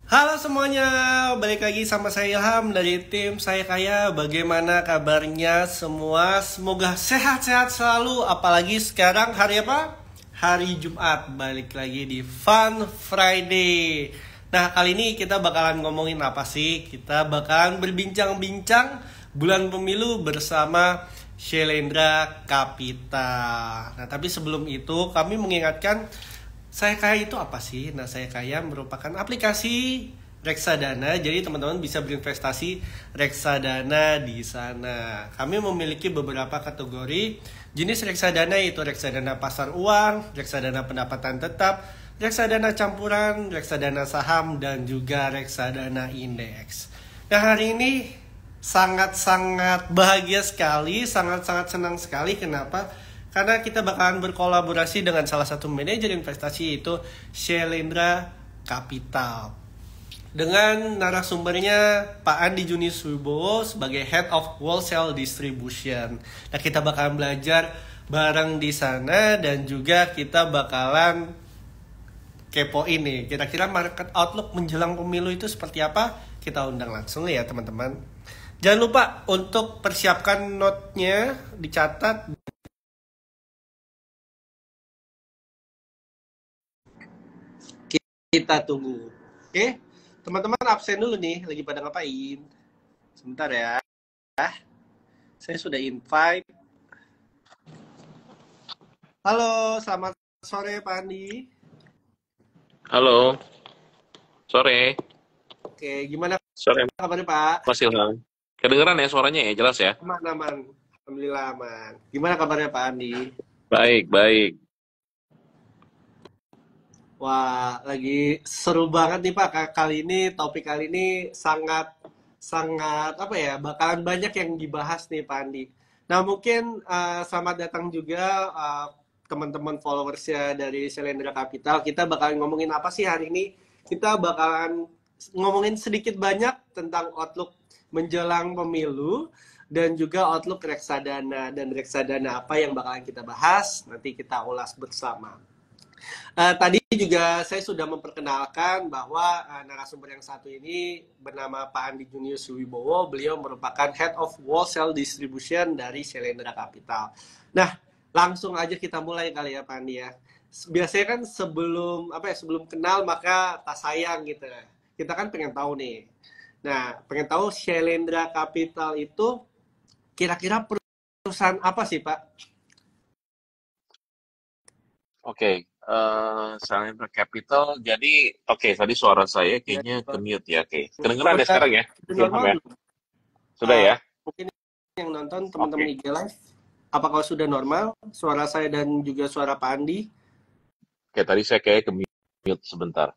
Halo semuanya, balik lagi sama saya Ilham dari tim Saya Kaya. Bagaimana kabarnya semua? Semoga sehat-sehat selalu. Apalagi sekarang hari apa? Hari Jumat. Balik lagi di Fun Friday. Nah, kali ini kita bakalan ngomongin apa sih? Kita bakalan berbincang-bincang bulan pemilu bersama Shelendra Kapita. Nah, tapi sebelum itu kami mengingatkan Saya Kaya itu apa sih? Nah, Saya Kaya merupakan aplikasi reksadana. Jadi teman-teman bisa berinvestasi reksadana di sana. Kami memiliki beberapa kategori jenis reksadana, yaitu reksadana pasar uang, reksadana pendapatan tetap, reksadana campuran, reksadana saham, dan juga reksadana indeks. Nah, hari ini sangat-sangat bahagia sekali, sangat-sangat senang sekali. Kenapa? Karena kita bakalan berkolaborasi dengan salah satu manajer investasi, yaitu Shelendra Capital. Dengan narasumbernya Pak Andi Junis Wibowo sebagai Head of Wholesale Distribution. Nah, kita bakalan belajar bareng di sana dan juga kita bakalan kepo ini. Kira-kira market outlook menjelang pemilu itu seperti apa? Kita undang langsung ya teman-teman. Jangan lupa untuk persiapkan note-nya, dicatat. Kita tunggu. Oke, teman-teman absen dulu nih, lagi pada ngapain? Sebentar ya. Saya sudah invite. Halo, selamat sore Pak Andi. Halo, sore. Oke, gimana Sore, kabarnya Pak? Mas Ilham. Kedengeran ya suaranya ya, jelas ya? Aman, aman. Alhamdulillah aman. Gimana kabarnya Pak Andi? Baik, baik. Wah, lagi seru banget nih Pak. Kali ini, topik kali ini sangat, sangat, apa ya, bakalan banyak yang dibahas nih Pak Andi. Nah, mungkin selamat datang juga teman-teman followersnya dari Shelendra Capital. Kita bakalan ngomongin apa sih hari ini? Kita bakalan ngomongin sedikit banyak tentang outlook menjelang pemilu dan juga outlook reksadana. Dan reksadana apa yang bakalan kita bahas, nanti kita ulas bersama. Tadi juga saya sudah memperkenalkan bahwa narasumber yang satu ini bernama Pak Andi Junius Wibowo. Beliau merupakan Head of Wholesale Distribution dari Shelendra Capital. Nah, langsung aja kita mulai kali ya Pak Andi ya. Biasanya kan sebelum kenal maka tak sayang gitu. Kita kan pengen tahu nih. Nah, pengen tahu Shelendra Capital itu kira-kira perusahaan apa sih Pak? Oke, Salendra Capital. Jadi, oke, tadi suara saya Ya, kayaknya ke-mute ya. Oke, kedengeran ya udah sekarang ya, Mas Ilham normal ya? belum? Sudah Uh, ya? Mungkin yang nonton teman-teman Oke, IG Live, apakah sudah normal suara saya dan juga suara Pak Andi? oke, tadi saya kayak ke-mute sebentar.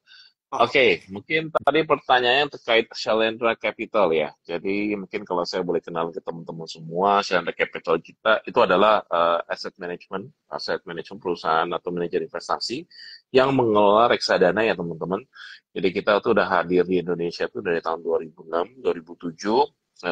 Oh, oke. Oke, mungkin tadi pertanyaannya terkait Shalendra Capital ya. Jadi mungkin kalau saya boleh kenal ke teman-teman semua, Shalendra Capital kita itu adalah aset management perusahaan atau manajer investasi yang mengelola reksadana ya teman-teman. Jadi kita tuh udah hadir di Indonesia tuh dari tahun 2006, 2007.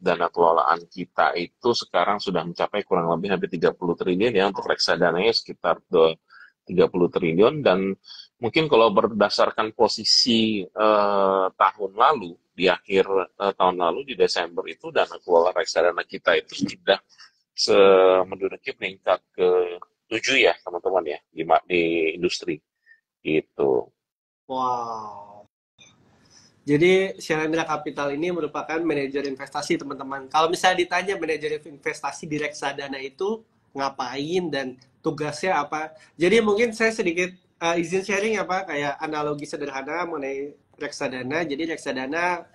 Dana kelolaan kita itu sekarang sudah mencapai kurang lebih hampir 30 triliun ya untuk reksadananya sekitar 30 triliun dan mungkin kalau berdasarkan posisi tahun lalu di akhir tahun lalu di Desember itu dana kelola reksadana kita itu sudah menduduki peringkat ke 7 ya teman-teman ya di industri gitu. Wow. Jadi Shalendra Capital ini merupakan manajer investasi teman-teman. Kalau misalnya ditanya manajer investasi di reksadana itu ngapain dan tugasnya apa? Jadi mungkin saya sedikit izin sharing ya Pak, kayak analogi sederhana mengenai reksadana. Jadi reksadana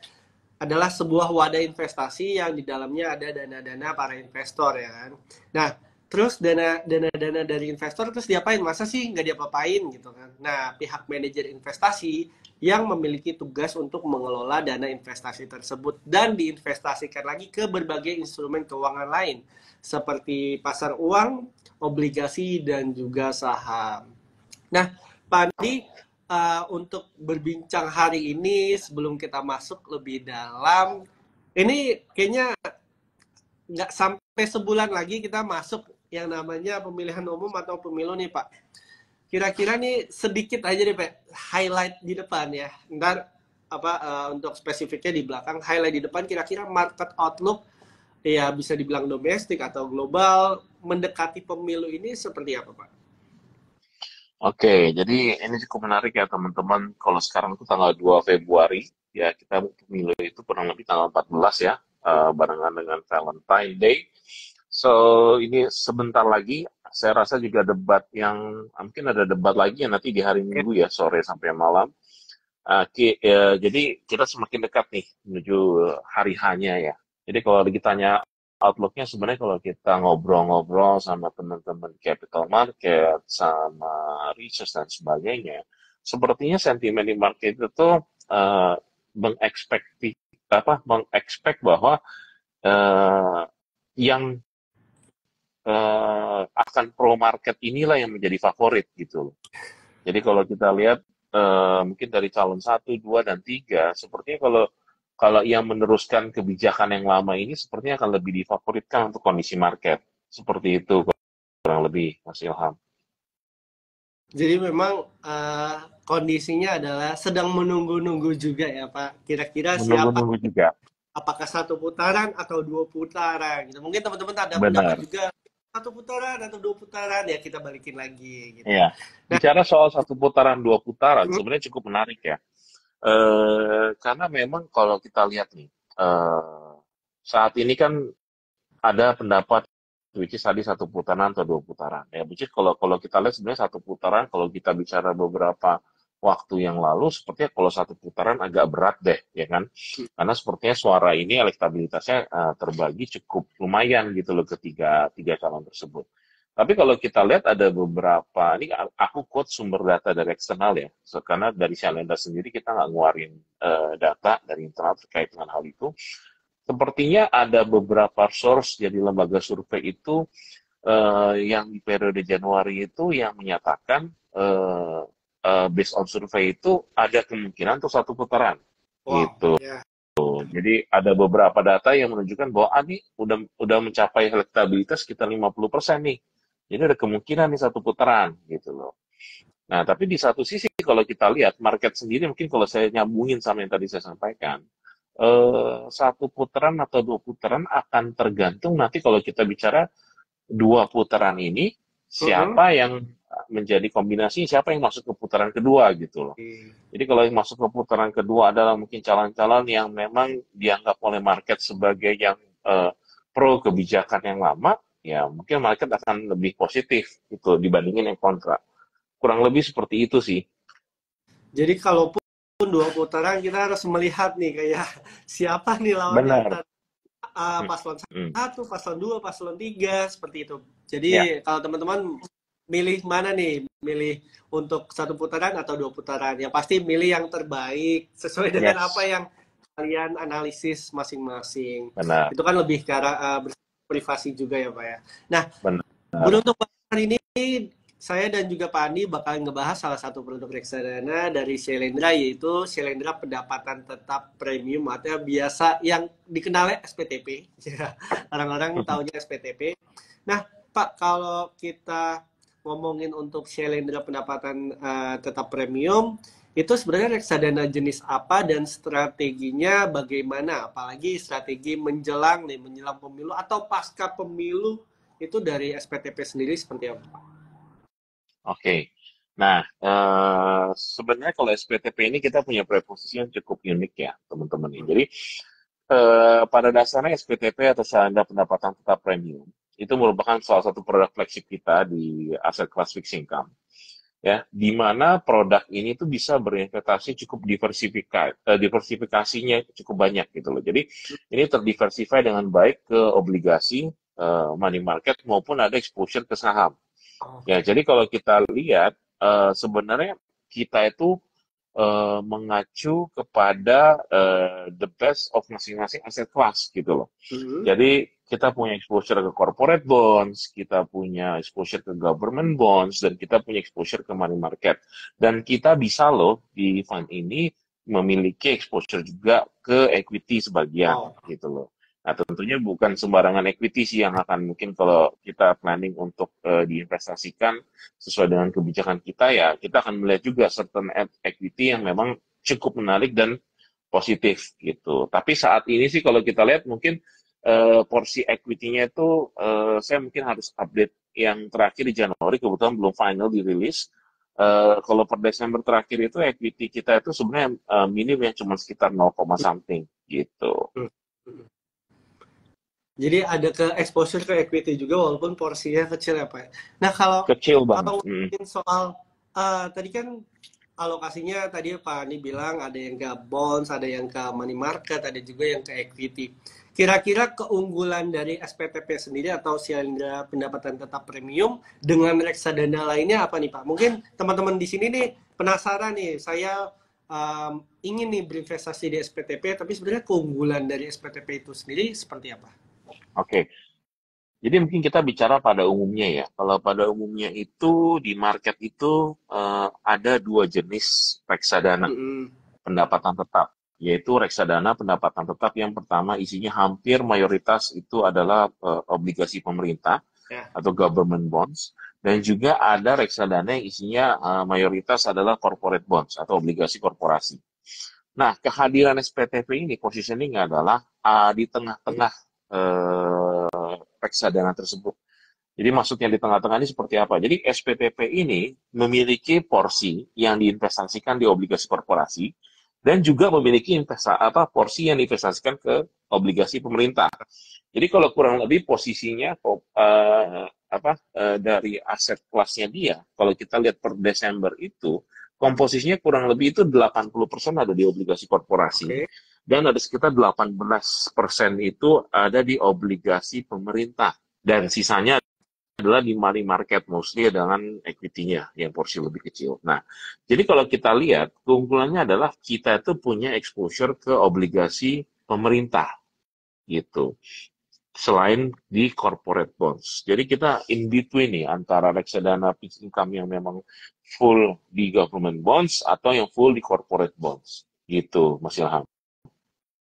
adalah sebuah wadah investasi yang di dalamnya ada dana-dana para investor ya kan. Nah, terus dana-dana dari investor terus diapain? Masa sih nggak diapa-apain gitu kan? Nah, pihak manajer investasi yang memiliki tugas untuk mengelola dana investasi tersebut dan diinvestasikan lagi ke berbagai instrumen keuangan lain seperti pasar uang, obligasi, dan juga saham. Nah, Pak Andi, untuk berbincang hari ini sebelum kita masuk lebih dalam, ini kayaknya nggak sampai sebulan lagi kita masuk yang namanya pemilihan umum atau pemilu nih Pak. Kira-kira nih sedikit aja deh Pak, highlight di depan ya. Ntar untuk spesifiknya di belakang, highlight di depan kira-kira market outlook ya bisa dibilang domestik atau global mendekati pemilu ini seperti apa, Pak? Oke, jadi ini cukup menarik ya teman-teman. Kalau sekarang itu tanggal 2 Februari, ya kita pemilu itu kurang lebih tanggal 14 ya, barengan dengan Valentine Day. So, ini sebentar lagi, saya rasa juga debat yang, mungkin ada debat lagi ya nanti di hari Minggu ya, sore sampai malam. Jadi kita semakin dekat nih menuju hari hanya ya. Jadi kalau ditanya outlook-nya sebenarnya kalau kita ngobrol-ngobrol sama teman-teman capital market, sama research dan sebagainya, sepertinya sentimen di market itu tuh mengekspekti mengekspek bahwa eh, yang akan pro market inilah yang menjadi favorit gitu loh. Jadi kalau kita lihat mungkin dari calon satu, dua, dan tiga, sepertinya kalau kalau yang meneruskan kebijakan yang lama ini sepertinya akan lebih difavoritkan untuk kondisi market. Seperti itu kurang lebih, Mas Ilham. Jadi memang kondisinya adalah sedang menunggu-nunggu juga ya Pak. Kira-kira siapa, Menunggu-nunggu juga. apakah satu putaran atau dua putaran gitu. Mungkin teman-teman ada pendapat Benar. juga satu putaran atau dua putaran ya kita balikin lagi gitu. Iya. Nah, Bicara soal satu putaran, dua putaran, sebenarnya cukup menarik ya. Karena memang kalau kita lihat nih, saat ini kan ada pendapat which is tadi satu putaran atau dua putaran ya, which is kalau kalau kita lihat sebenarnya satu putaran, kalau kita bicara beberapa waktu yang lalu sepertinya kalau satu putaran agak berat deh ya kan, karena sepertinya suara ini elektabilitasnya terbagi cukup lumayan gitu loh ketiga tiga calon tersebut. Tapi kalau kita lihat ada beberapa, ini aku quote sumber data dari eksternal ya, karena dari Shalenda sendiri kita nggak ngeluarin data dari internal terkait dengan hal itu. Sepertinya ada beberapa source jadi lembaga survei itu yang di periode Januari itu yang menyatakan based on survei itu ada kemungkinan untuk satu putaran wow, gitu. ya. Jadi ada beberapa data yang menunjukkan bahwa ini udah mencapai elektabilitas sekitar 50% nih. Jadi ada kemungkinan nih satu putaran gitu loh. Nah, tapi di satu sisi kalau kita lihat market sendiri mungkin kalau saya nyambungin sama yang tadi saya sampaikan, satu putaran atau dua putaran akan tergantung nanti kalau kita bicara dua putaran ini Mm-mm. siapa yang menjadi kombinasi, siapa yang masuk ke putaran kedua gitu loh. Jadi kalau yang masuk ke putaran kedua adalah mungkin calon-calon yang memang dianggap oleh market sebagai yang pro kebijakan yang lama, ya mungkin market akan lebih positif gitu dibandingin yang kontra. Kurang lebih seperti itu sih. Jadi kalaupun dua putaran kita harus melihat nih kayak siapa nih lawannya Benar. antara paslon Hmm. satu, paslon dua, paslon tiga seperti itu. Ya, Jadi kalau teman-teman milih mana nih? Milih untuk satu putaran atau dua putaran? Yang pasti milih yang terbaik sesuai dengan apa yes, yang kalian analisis masing-masing. benar, Itu kan lebih ke arah privasi juga ya Pak ya. Nah, benar. beruntung hari ini saya dan juga Pak Andi bakal ngebahas salah satu produk reksadana dari Shalendra yaitu Shalendra pendapatan tetap premium atau biasa yang dikenal SPTP. Orang-orang tahunya SPTP. Nah, Pak, kalau kita ngomongin untuk Shalendra pendapatan tetap premium, itu sebenarnya reksadana jenis apa dan strateginya bagaimana? Apalagi strategi menjelang pemilu atau pasca pemilu itu dari SPTP sendiri seperti apa? Oke. Nah, sebenarnya kalau SPTP ini kita punya preposisi yang cukup unik ya, teman-teman. Jadi, pada dasarnya SPTP atau Salanda Pendapatan Tetap Premium itu merupakan salah satu produk flagship kita di aset kelas fixed income. Ya, di mana produk ini tuh bisa berinvestasi cukup diversifikasinya cukup banyak gitu loh. Jadi, ini terdiversify dengan baik ke obligasi, money market maupun ada exposure ke saham. Ya, Oke. jadi kalau kita lihat sebenarnya kita itu mengacu kepada the best of masing-masing aset kelas gitu loh. Mhm. Jadi kita punya exposure ke corporate bonds, kita punya exposure ke government bonds, dan kita punya exposure ke money market. Dan kita bisa loh di fund ini memiliki exposure juga ke equity sebagian Wow. gitu loh. Nah, tentunya bukan sembarangan equity sih yang akan mungkin kalau kita planning untuk diinvestasikan sesuai dengan kebijakan kita ya, kita akan melihat juga certain equity yang memang cukup menarik dan positif gitu. Tapi saat ini sih kalau kita lihat mungkin porsi equity-nya itu saya mungkin harus update yang terakhir di Januari, kebetulan belum final dirilis. Kalau per Desember terakhir itu equity kita itu sebenarnya minim yang cuma sekitar 0, something gitu. Hmm. Jadi ada ke exposure ke equity juga walaupun porsinya kecil ya Pak. Nah kalau Kecil banget. kalau ngomongin soal tadi kan alokasinya tadi Pak Ani bilang ada yang ke bonds, ada yang ke money market, ada juga yang ke equity. Kira-kira keunggulan dari SPTP sendiri atau Sialindra Pendapatan Tetap Premium dengan reksadana lainnya apa nih Pak? Mungkin teman-teman di sini nih penasaran nih, saya ingin nih berinvestasi di SPTP, tapi sebenarnya keunggulan dari SPTP itu sendiri seperti apa? Oke. Jadi mungkin kita bicara pada umumnya ya. Kalau pada umumnya itu di market itu ada dua jenis reksadana Mm-mm. pendapatan tetap, yaitu reksadana pendapatan tetap yang pertama isinya hampir mayoritas itu adalah obligasi pemerintah Ya. atau government bonds, dan juga ada reksadana yang isinya mayoritas adalah corporate bonds atau obligasi korporasi. Nah, kehadiran SPTP ini positioning adalah di tengah-tengah reksadana tersebut. Jadi maksudnya di tengah-tengah ini seperti apa? Jadi SPTP ini memiliki porsi yang diinvestasikan di obligasi korporasi dan juga memiliki porsi yang diinvestasikan ke obligasi pemerintah. Jadi kalau kurang lebih posisinya dari aset kelasnya dia, kalau kita lihat per Desember itu komposisinya kurang lebih itu 80% ada di obligasi korporasi Oke. dan ada sekitar 18% itu ada di obligasi pemerintah dan sisanya adalah di money market mostly dengan equity-nya yang porsi lebih kecil. Nah, jadi kalau kita lihat keunggulannya adalah kita itu punya exposure ke obligasi pemerintah gitu. Selain di corporate bonds. Jadi kita in between nih antara reksadana fixed income yang memang full di government bonds atau yang full di corporate bonds. Gitu, Mas Ilham.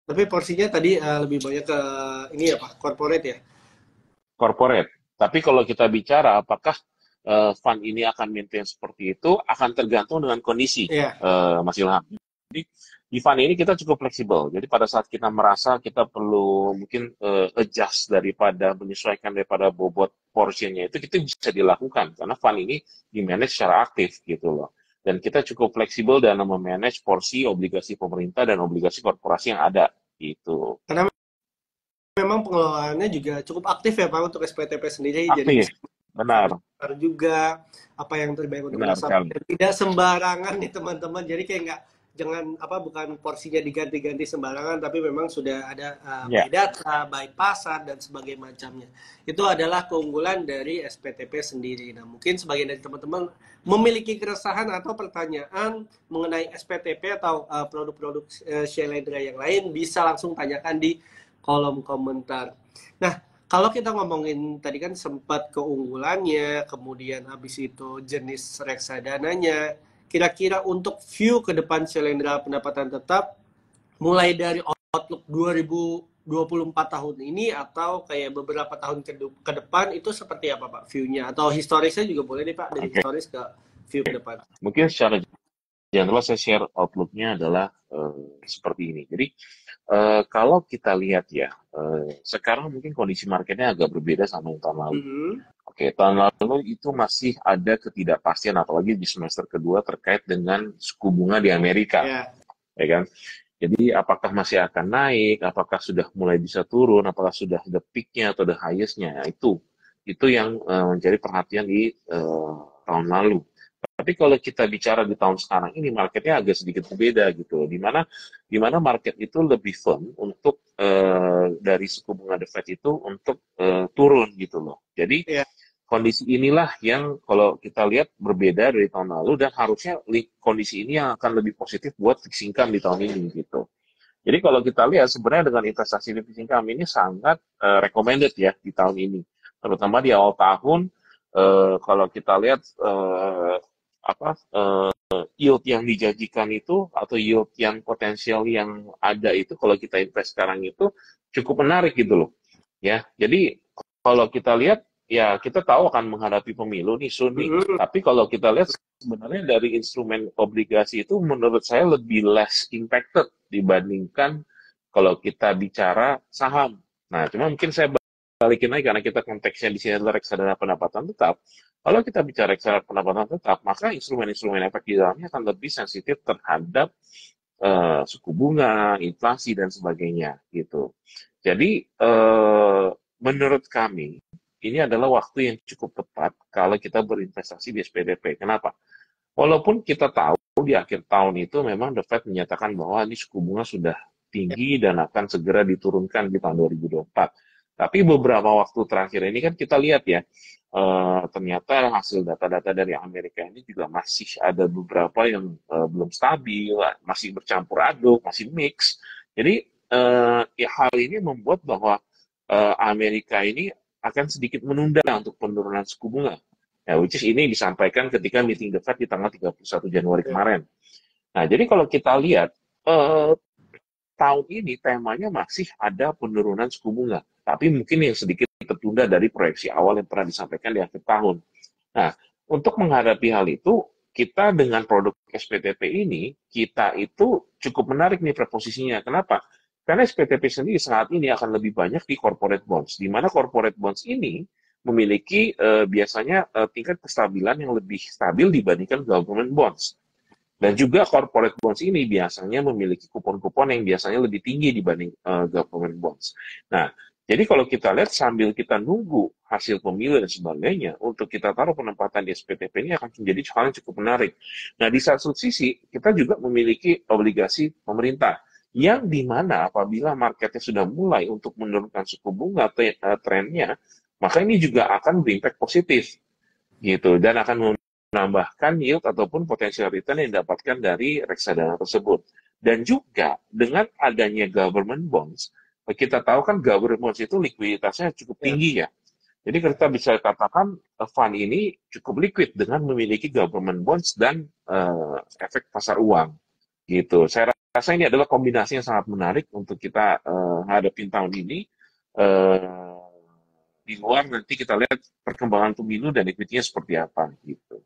Tapi porsinya tadi lebih banyak ke ini ya Pak, corporate ya? Corporate. Tapi kalau kita bicara apakah fund ini akan maintain seperti itu, akan tergantung dengan kondisi, Iya. Mas Ilham. Jadi di fund ini kita cukup fleksibel. Jadi pada saat kita merasa kita perlu mungkin adjust daripada menyesuaikan daripada bobot portionnya itu bisa dilakukan karena fund ini di manage secara aktif gitu loh. Dan kita cukup fleksibel dalam memanage porsi obligasi pemerintah dan obligasi korporasi yang ada gitu. Karena memang pengelolaannya juga cukup aktif ya Pak untuk SPTP sendiri, jadi Aktif, bisa benar, juga apa yang terbaik untuk benar nasabah sekali. dan tidak sembarangan nih teman-teman. Jadi kayak nggak jangan apa bukan porsinya diganti-ganti sembarangan, tapi memang sudah ada Ya. by data, by pasar dan sebagainya macamnya. Itu adalah keunggulan dari SPTP sendiri. Nah, mungkin sebagian dari teman-teman memiliki keresahan atau pertanyaan mengenai SPTP atau produk-produk Shalendra yang lain bisa langsung tanyakan di kolom komentar. Nah, kalau kita ngomongin tadi kan sempat keunggulannya, kemudian habis itu jenis reksadananya, kira-kira untuk view ke depan Shalendra pendapatan tetap, mulai dari outlook 2024 tahun ini atau kayak beberapa tahun ke depan itu seperti apa Pak view-nya? Atau historisnya juga boleh nih Pak, dari Oke. historis ke view ke depan. Mungkin secara general saya share outlook-nya adalah seperti ini. Jadi kalau kita lihat ya, sekarang mungkin kondisi marketnya agak berbeda sama yang tahun lalu. Oke, tahun lalu itu masih ada ketidakpastian, apalagi di semester kedua terkait dengan suku bunga di Amerika, ya kan? Jadi apakah masih akan naik, apakah sudah mulai bisa turun, apakah sudah the peak-nya atau the highest-nya, itu yang menjadi perhatian di tahun lalu. Tapi kalau kita bicara di tahun sekarang ini, marketnya agak sedikit berbeda gitu, di mana market itu lebih firm untuk dari suku bunga The Fed itu untuk turun gitu loh. Jadi kondisi inilah yang kalau kita lihat berbeda dari tahun lalu dan harusnya kondisi ini yang akan lebih positif buat fixed income di tahun ini gitu. Jadi kalau kita lihat sebenarnya dengan investasi di fixed income ini sangat recommended ya di tahun ini, terutama di awal tahun. Kalau kita lihat yield yang dijanjikan itu atau yield yang potensial yang ada itu kalau kita invest sekarang itu cukup menarik gitu loh ya. Jadi kalau kita lihat ya kita tahu akan menghadapi pemilu nih soon nih. Mm-mm. Tapi kalau kita lihat sebenarnya dari instrumen obligasi itu menurut saya lebih less impacted dibandingkan kalau kita bicara saham. Nah, cuma mungkin saya balikin lagi karena kita konteksnya di sini adalah reksadana pendapatan tetap. Kalau kita bicara reksadana pendapatan tetap, maka instrumen-instrumen efek di dalamnya akan lebih sensitif terhadap suku bunga, inflasi dan sebagainya gitu. Jadi menurut kami ini adalah waktu yang cukup tepat kalau kita berinvestasi di SPDP. Kenapa? Walaupun kita tahu di akhir tahun itu memang The Fed menyatakan bahwa ini suku bunga sudah tinggi dan akan segera diturunkan di tahun 2024. Tapi beberapa waktu terakhir ini kan kita lihat ya, ternyata hasil data-data dari Amerika ini juga masih ada beberapa yang belum stabil, masih bercampur aduk, masih mix. Jadi ya hal ini membuat bahwa Amerika ini akan sedikit menunda untuk penurunan suku bunga. Ya, which is ini disampaikan ketika meeting The Fed di tanggal 31 Januari kemarin. Nah, jadi kalau kita lihat, eh, tahun ini temanya masih ada penurunan suku bunga. Tapi mungkin yang sedikit tertunda dari proyeksi awal yang pernah disampaikan di akhir tahun. Nah, untuk menghadapi hal itu, kita dengan produk SPTP ini, kita itu cukup menarik nih preposisinya. Kenapa? Karena SPTP sendiri saat ini akan lebih banyak di corporate bonds, di mana corporate bonds ini memiliki biasanya tingkat kestabilan yang lebih stabil dibandingkan government bonds. Dan juga corporate bonds ini biasanya memiliki kupon-kupon yang biasanya lebih tinggi dibanding government bonds. Nah, jadi kalau kita lihat sambil kita nunggu hasil pemilu dan sebagainya, untuk kita taruh penempatan di SPTP ini akan menjadi hal yang cukup menarik. Nah, di satu sisi, kita juga memiliki obligasi pemerintah, yang dimana apabila marketnya sudah mulai untuk menurunkan suku bunga trennya, maka ini juga akan berimpact positif gitu dan akan menambahkan yield ataupun potensial return yang didapatkan dari reksadana tersebut. Dan juga dengan adanya government bonds, kita tahu kan government bonds itu likuiditasnya cukup Ya. tinggi ya. Jadi kita bisa katakan fund ini cukup liquid dengan memiliki government bonds dan efek pasar uang gitu. Saya rasa ini adalah kombinasi yang sangat menarik untuk kita hadapin tahun ini. Uh, di luar nanti kita lihat perkembangan pemilu dan equity-nya seperti apa gitu.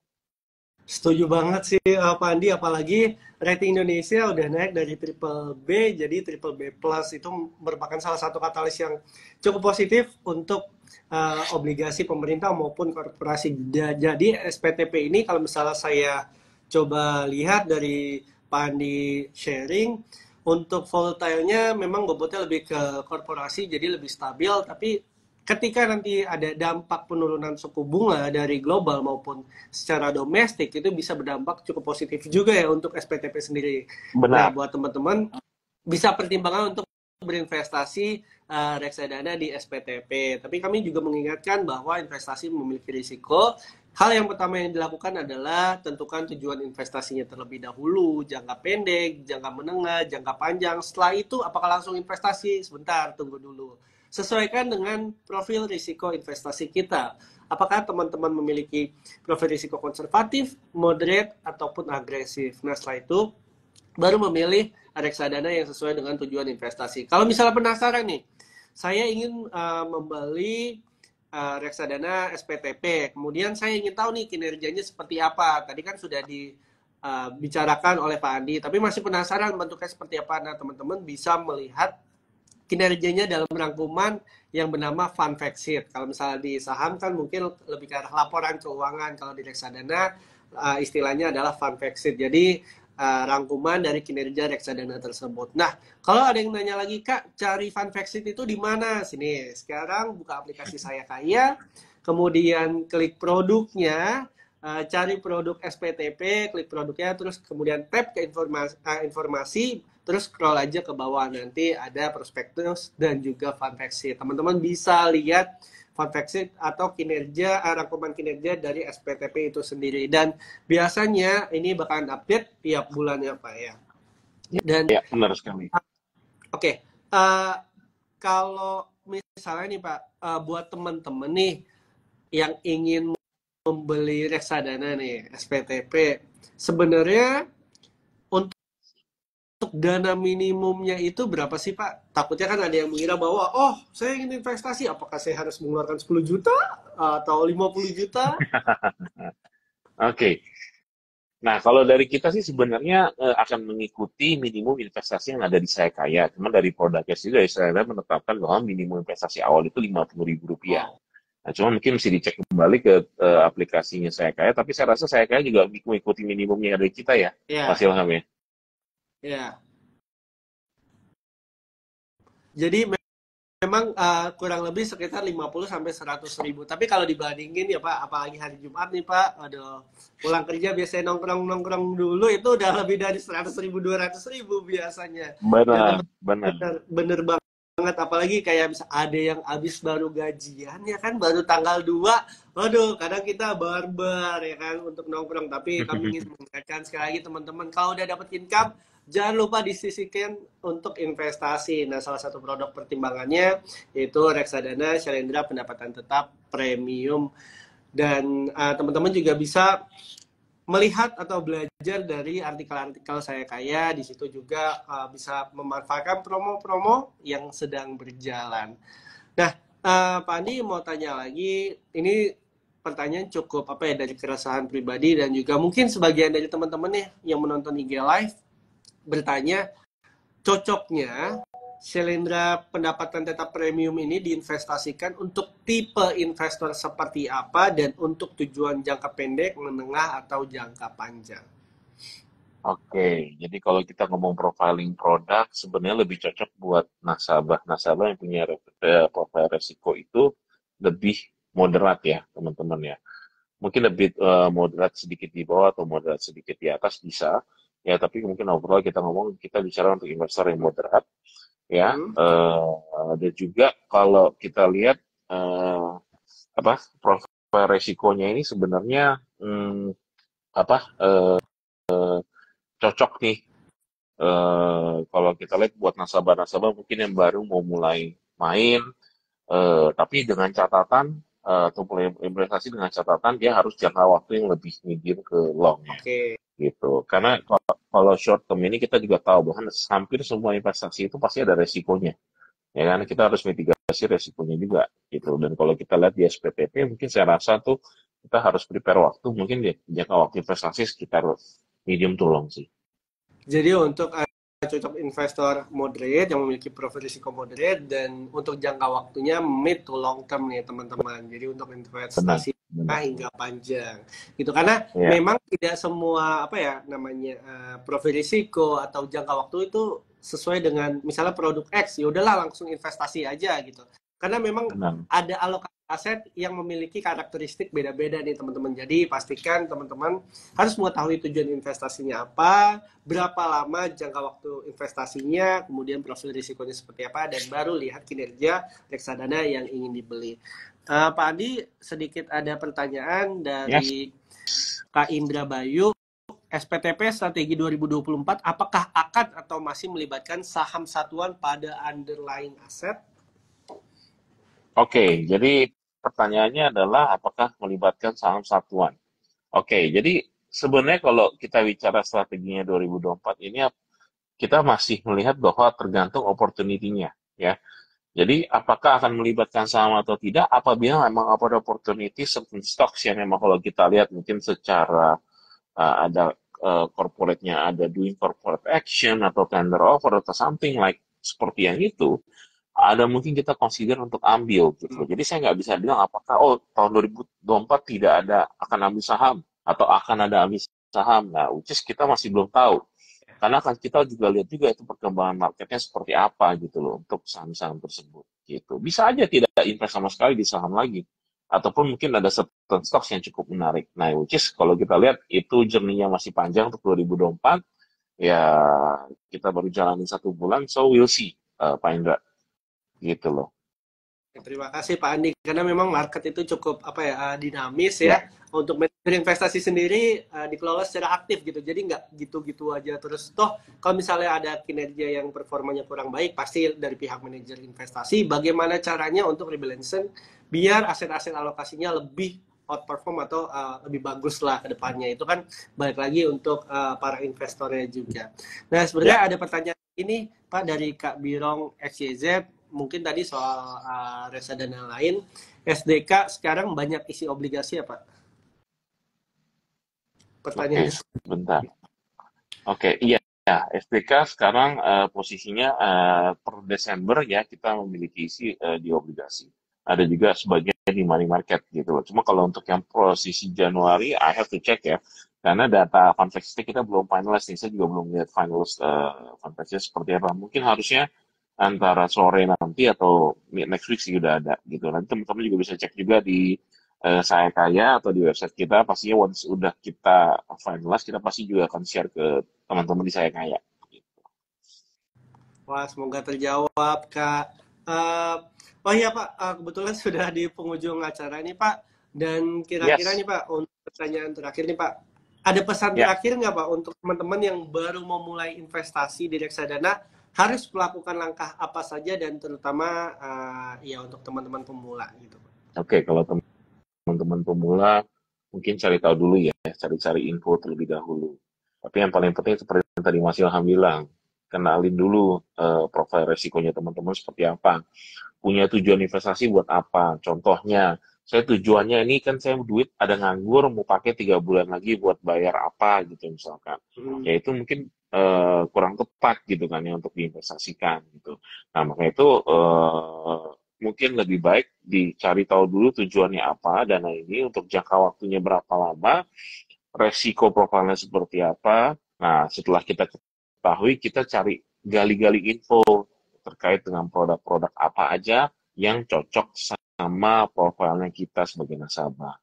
Setuju banget sih Pak Andi, apalagi rating Indonesia udah naik dari triple B jadi triple B plus, itu merupakan salah satu katalis yang cukup positif untuk obligasi pemerintah maupun korporasi. Jadi SPTP ini kalau misalnya saya coba lihat dari Pak Andi sharing, untuk volatile-nya memang bobotnya lebih ke korporasi jadi lebih stabil, tapi ketika nanti ada dampak penurunan suku bunga dari global maupun secara domestik, itu bisa berdampak cukup positif juga ya untuk SPTP sendiri. Nah, Benar. buat teman-teman bisa pertimbangan untuk berinvestasi reksadana di SPTP. Tapi kami juga mengingatkan bahwa investasi memiliki risiko. Hal yang pertama yang dilakukan adalah tentukan tujuan investasinya terlebih dahulu, jangka pendek, jangka menengah, jangka panjang. Setelah itu apakah langsung investasi? Sebentar, tunggu dulu. Sesuaikan dengan profil risiko investasi kita. Apakah teman-teman memiliki profil risiko konservatif, moderate, ataupun agresif? Nah, setelah itu baru memilih reksadana yang sesuai dengan tujuan investasi. Kalau misalnya penasaran nih, saya ingin membeli reksadana SPTP, kemudian saya ingin tahu nih kinerjanya seperti apa. Tadi kan sudah dibicarakan oleh Pak Andi, tapi masih penasaran bentuknya seperti apa. Nah, teman-teman bisa melihat kinerjanya dalam rangkuman yang bernama Fund Fact Sheet. Kalau misalnya di saham kan mungkin lebih ke arah laporan keuangan, kalau di reksadana istilahnya adalah Fund Fact Sheet. Jadi rangkuman dari kinerja reksadana tersebut. Nah, kalau ada yang nanya lagi, Kak, cari Fund Fact Sheet itu di mana? Sini, sekarang buka aplikasi Saya Kaya, kemudian klik produknya, cari produk SPTP, klik produknya, terus kemudian tap ke informasi, terus scroll aja ke bawah, nanti ada prospektus dan juga fund fact sheet. Teman-teman bisa lihat fund fact sheet atau kinerja, rangkuman kinerja dari SPTP itu sendiri. Dan biasanya ini bakalan update tiap bulannya Pak ya. Dan Ya, benar sekali. oke, kalau misalnya nih Pak, buat teman-teman nih yang ingin membeli reksadana nih SPTP, sebenarnya untuk dana minimumnya itu berapa sih Pak? Takutnya kan ada yang mengira bahwa, oh saya ingin investasi, apakah saya harus mengeluarkan 10 juta atau 50 juta? Oke. Nah, kalau dari kita sih sebenarnya akan mengikuti minimum investasi yang ada di Saya Kaya. Cuma dari produknya sendiri, dari saya menetapkan bahwa minimum investasi awal itu Rp50.000. Oh, Nah, cuma mungkin mesti dicek kembali ke aplikasinya Saya Kaya, tapi saya rasa Saya Kaya juga mengikuti minimumnya dari kita ya, Mas ya, Ilham ya. ya. Jadi memang kurang lebih sekitar 50 sampai 100 ribu. Tapi kalau dibandingin ya Pak, apalagi hari Jumat nih Pak, aduh, pulang kerja biasanya nongkrong-nongkrong dulu itu udah lebih dari 100 ribu, 200 ribu biasanya. Dan Benar, teman benar. bener banget, apalagi kayak bisa ada yang habis baru gajian ya kan, baru tanggal 2. Waduh, kadang kita barbar ya kan untuk nongkrong. Tapi kami ingin mengingatkan sekali lagi teman-teman, kalau udah dapat income, jangan lupa disisihkan untuk investasi. Nah, salah satu produk pertimbangannya yaitu reksadana Shalendra pendapatan tetap premium. Dan teman-teman juga bisa melihat atau belajar dari artikel-artikel Saya Kaya. Di situ juga bisa memanfaatkan promo-promo yang sedang berjalan. Nah, Pak Andi mau tanya lagi, ini pertanyaan cukup apa ya, dari keresahan pribadi dan juga mungkin sebagian dari teman-teman nih yang menonton IG Live bertanya, cocoknya Shalendra pendapatan tetap premium ini diinvestasikan untuk tipe investor seperti apa dan untuk tujuan jangka pendek, menengah, atau jangka panjang? Oke, jadi kalau kita ngomong profiling produk, sebenarnya lebih cocok buat nasabah-nasabah yang punya profil resiko itu lebih moderat ya, teman-teman ya. Mungkin lebih moderat sedikit di bawah atau moderat sedikit di atas bisa, ya. Tapi mungkin overall kita ngomong, kita bicara untuk investor yang moderat, ya. Hmm? Dan juga kalau kita lihat apa profil resikonya ini sebenarnya apa cocok nih kalau kita lihat buat nasabah-nasabah mungkin yang baru mau mulai main, tapi dengan catatan atau mulai investasi dengan catatan dia harus jangka waktu yang lebih medium ke long ya, Oke. gitu. Karena kalau short term ini kita juga tahu bahwa hampir semua investasi itu pasti ada resikonya, ya kan? Kita harus mitigasi resikonya juga, gitu. Dan kalau kita lihat di SPTP, mungkin saya rasa tuh kita harus prepare waktu mungkin di jangka waktu investasi sekitar medium to long sih. Jadi untuk cocok investor moderate yang memiliki profil risiko moderate dan untuk jangka waktunya mid to long term nih teman-teman. Jadi untuk Benar, investasi benar. hingga panjang gitu, karena Ya, memang tidak semua apa ya namanya profil risiko atau jangka waktu itu sesuai dengan misalnya produk X, ya udahlah langsung investasi aja gitu, karena memang benar. ada alokasi aset yang memiliki karakteristik beda-beda nih teman-teman. Jadi pastikan teman-teman harus mengetahui tujuan investasinya apa, berapa lama jangka waktu investasinya, kemudian profil risikonya seperti apa, dan baru lihat kinerja reksadana yang ingin dibeli. Pak Andi, sedikit ada pertanyaan Yes. dari Kak Indra Bayu. SPTP strategi 2024, apakah akan atau masih melibatkan saham satuan pada underlying aset? Oke, jadi pertanyaannya adalah apakah melibatkan saham satuan? Oke, jadi sebenarnya kalau kita bicara strateginya 2024 ini kita masih melihat bahwa tergantung opportunity-nya ya. Jadi apakah akan melibatkan saham atau tidak apabila memang ada opportunity certain stocks yang memang kalau kita lihat mungkin secara ada corporate-nya ada doing corporate action atau tender offer atau something like seperti yang itu, ada mungkin kita consider untuk ambil gitu. Jadi saya nggak bisa bilang apakah tahun 2024 tidak ada akan ambil saham atau akan ada ambil saham. Nah, which is kita masih belum tahu. Karena kan kita juga lihat juga itu perkembangan marketnya seperti apa gitu loh untuk saham-saham tersebut gitu. Bisa aja tidak invest sama sekali di saham lagi. Ataupun mungkin ada certain stocks yang cukup menarik. Nah, which is kalau kita lihat itu journey-nya masih panjang untuk 2024. Ya, kita baru jalanin 1 bulan, so we'll see, Pak Indra. Gitu loh. Terima kasih Pak Andi, karena memang market itu cukup apa ya dinamis ya. Ya, Untuk manajer investasi sendiri dikelola secara aktif gitu, jadi nggak gitu-gitu aja terus. Toh kalau misalnya ada kinerja yang performanya kurang baik, pasti dari pihak manajer investasi bagaimana caranya untuk rebalancing biar aset-aset alokasinya lebih outperform atau lebih bagus lah ke depannya. Itu kan balik lagi untuk para investornya juga. Nah, sebenarnya Ya, ada pertanyaan ini Pak dari Kak Birong XYZ, mungkin tadi soal reksadana lain. SDK sekarang banyak isi obligasi ya Pak? oke, Pertanyaannya. bentar. Oke, iya. Ya, SPK sekarang posisinya per Desember ya kita memiliki isi di obligasi. Ada juga sebagian di money market gitu loh. Cuma kalau untuk yang posisi Januari, I have to check ya. Karena data fund facts kita belum finalize nih. Saya juga belum lihat finalize fund facts seperti apa. Mungkin harusnya antara sore nanti atau next week sih udah ada gitu. Nanti teman-teman juga bisa cek juga di saya kaya atau di website kita. Pastinya once udah kita finalize, kita pasti juga akan share ke teman-teman di saya kaya. Wah, semoga terjawab, Kak. Eh, oh iya, Pak, kebetulan sudah di penghujung acara ini, Pak. Dan kira-kira Yes, nih, Pak, untuk pertanyaan terakhir nih, Pak. Ada pesan ya. terakhir nggak, Pak, untuk teman-teman yang baru mau mulai investasi di reksadana, harus melakukan langkah apa saja dan terutama ya untuk teman-teman pemula gitu, Pak. Oke, kalau teman-teman pemula mungkin cari tahu dulu ya, cari-cari info terlebih dahulu. Tapi yang paling penting seperti yang tadi Mas Ilham bilang, kenalin dulu profil resikonya teman-teman seperti apa. Punya tujuan investasi buat apa? Contohnya, saya tujuannya ini kan saya duit ada nganggur, mau pakai 3 bulan lagi buat bayar apa gitu misalkan. Hmm. Ya itu mungkin kurang tepat gitu kan ya untuk diinvestasikan gitu. Nah maka itu mungkin lebih baik dicari tahu dulu tujuannya apa, dana ini untuk jangka waktunya berapa lama, resiko profilnya seperti apa. Nah setelah kita ketahui, kita cari gali-gali info terkait dengan produk-produk apa aja yang cocok sama profilnya kita sebagai nasabah.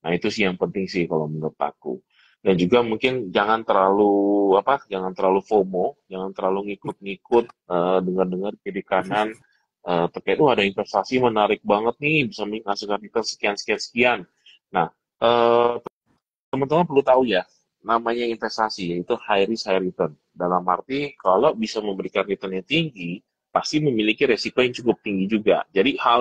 Nah, itu sih yang penting sih kalau menurut aku. Dan juga mungkin jangan terlalu FOMO, jangan terlalu ngikut-ngikut, dengar-dengar kiri kanan terkait ada investasi menarik banget nih, bisa menghasilkan return sekian sekian sekian. Nah, eh, teman-teman perlu tahu ya, namanya investasi yaitu high risk high return. Dalam arti kalau bisa memberikan return yang tinggi, pasti memiliki resiko yang cukup tinggi juga. Jadi hal